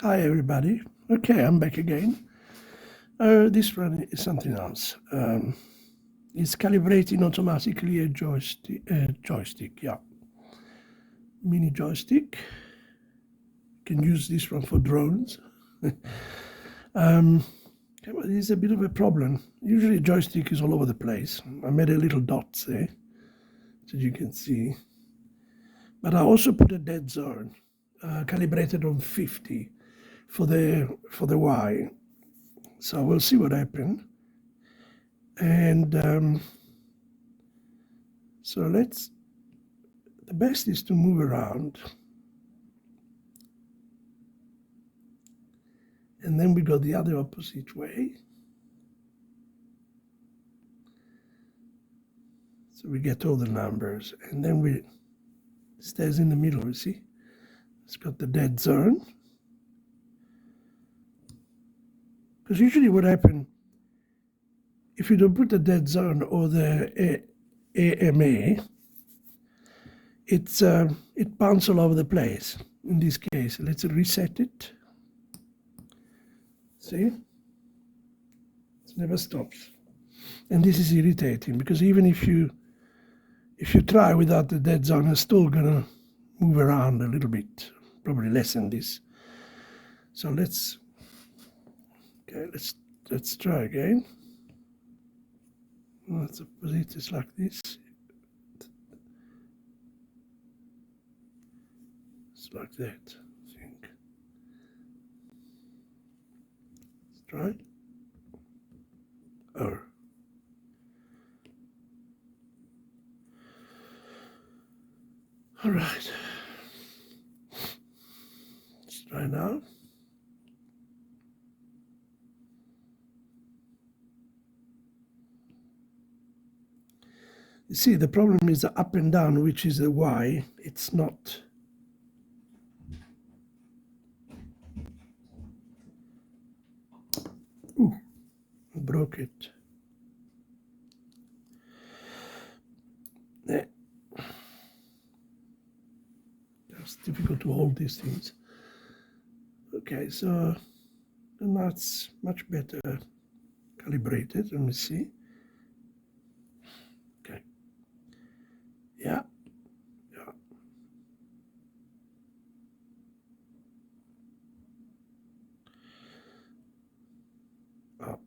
Hi everybody. Okay, I'm back again. This one is something else. It's calibrating automatically a joystick, yeah. Mini joystick. Can use this one for drones. Okay, well, it's a bit of a problem. Usually a joystick is all over the place. I made a little dots there, so you can see. But I also put a dead zone, calibrated on 50 for the Y. So we'll see what happens. And so the best is to move around. And then we go the other opposite way. So we get all the numbers. And then it stays in the middle, you see? It's got the dead zone. Because usually what happens, if you don't put the dead zone or the AMA, it bounces all over the place. In this case, let's reset it. See? It never stops. And this is irritating because even if you try without the dead zone, it's still gonna move around a little bit, probably less than this. So let's try again. Let's put it just like this. It's like that, I think. Let's try. Oh. All right. Let's try now. You see, the problem is the up and down, which is the Y. It's not. Ooh, I broke it. There. It's difficult to hold these things. Okay, so now it's much better calibrated. Let me see. Okay. Yeah. Yeah. Up.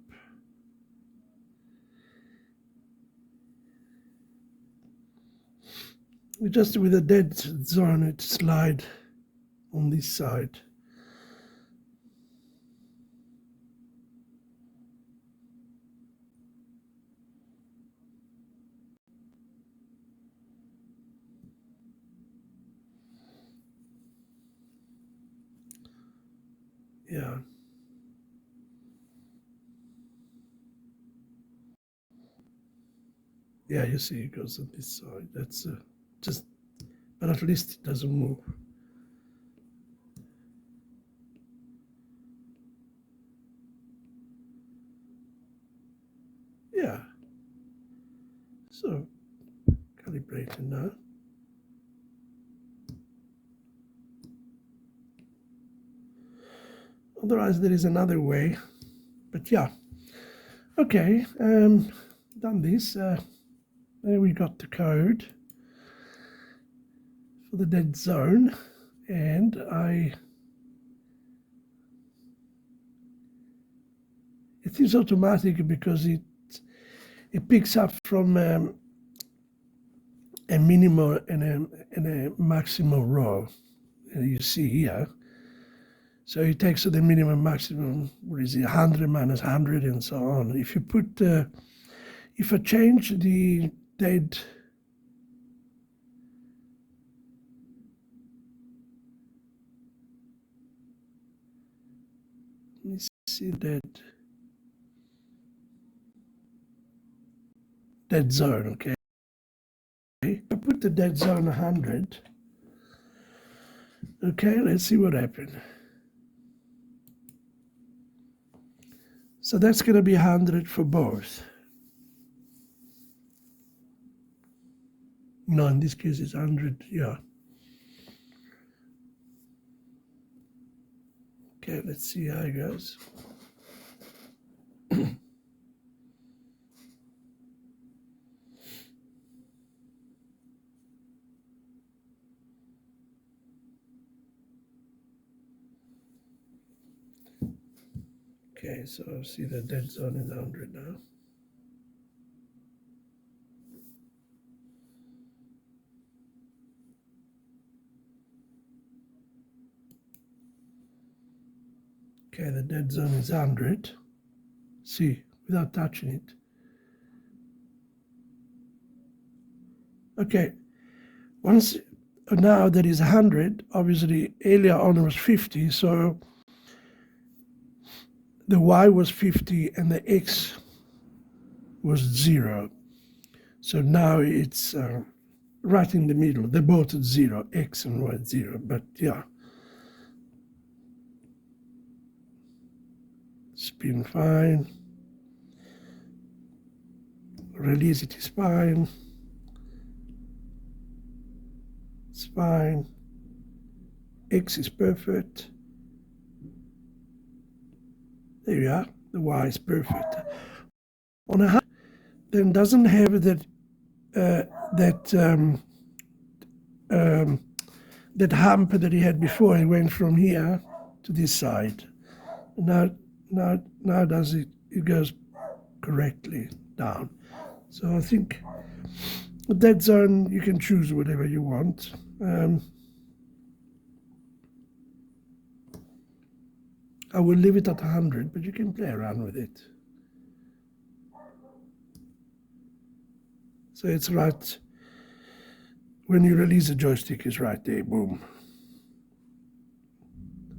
Just with a dead zone, it slide on this side. Yeah. Yeah, you see it goes on this side. That's just, but at least it doesn't move. Yeah. So, calibrating now. Otherwise, there is another way. But yeah. Okay. Done this. There we got the code for the dead zone. And it is automatic because it picks up from a minimal and a maximal row. You see here. So it takes the minimum, maximum, what is it, 100 minus 100 and so on. If you put, if I change the dead, let me see dead zone, okay. I put the dead zone 100. Okay, let's see what happened. So that's going to be 100 for both. No, in this case it's 100, yeah. Okay, let's see how it goes. Okay, so see the dead zone is 100 now. Okay, the dead zone is 100. See, without touching it. Okay, once now that is 100, obviously earlier on was 50, so the Y was 50 and the X was 0. So now it's right in the middle. They're both at 0, X and Y 0, but yeah. Spin fine. Release it is fine. It's fine. X is perfect. There you are. The Y is perfect. On a 100, then doesn't have that that hump that he had before. He went from here to this side. Now does it? It goes correctly down. So I think with that zone you can choose whatever you want. I will leave it at 100, but you can play around with it. So it's right when you release a joystick, is right there, boom.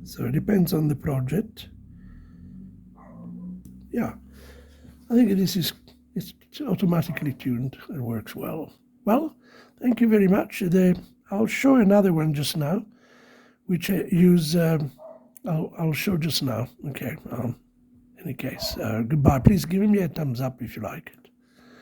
So it depends on the project. Yeah, I think it's automatically tuned and works well. Well, thank you very much. I'll show another one just now, which I use. I'll show just now. Okay. In any case, goodbye. Please give me a thumbs up if you like.